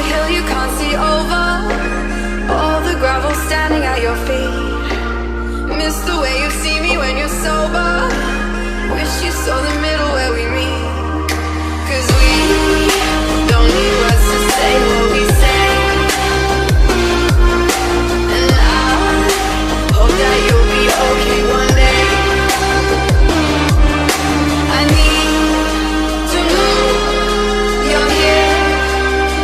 hill you can't see over, all the gravel standing at your feet. Miss the way you see me when you're sober, wish you saw the middle where we meet. 'Cause we don't need words to say what we say, and I hope that you'll be okay one day. I need to know you're here.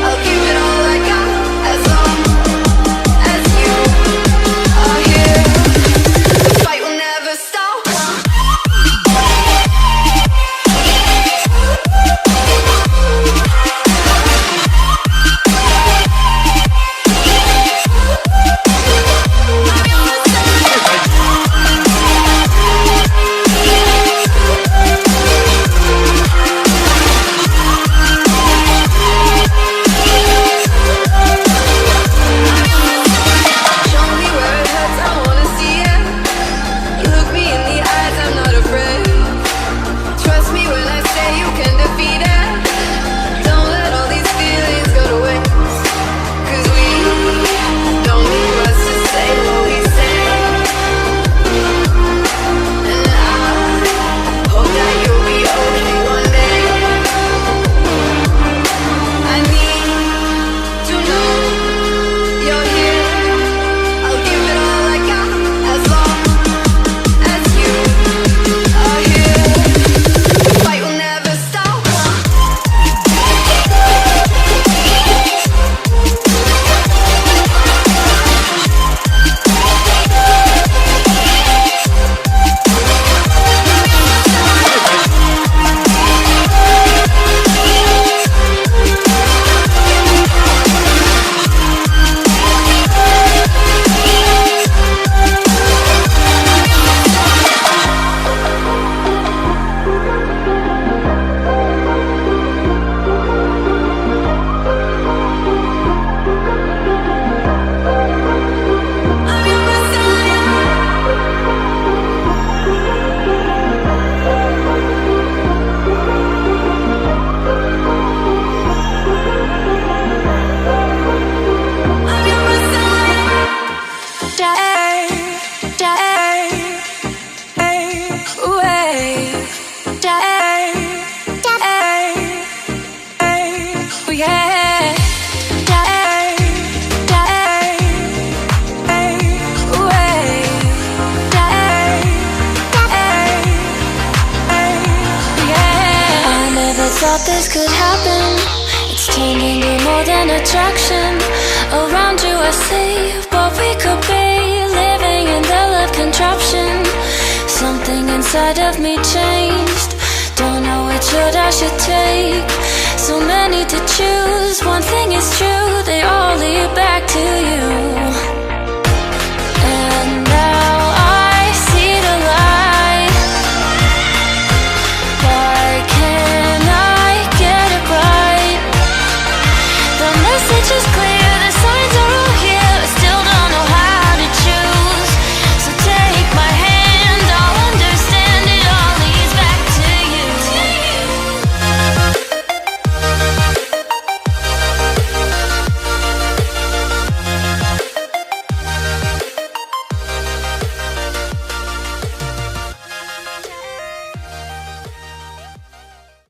I'll give it all I got as long as you are here. The fight will never stop. Thought this could happen. It's turned into more than attraction. Around you I see what we could be, living in the love contraption. Something inside of me changed. Don't know which road I should take. So many to choose. One thing is true, they all lead back to you.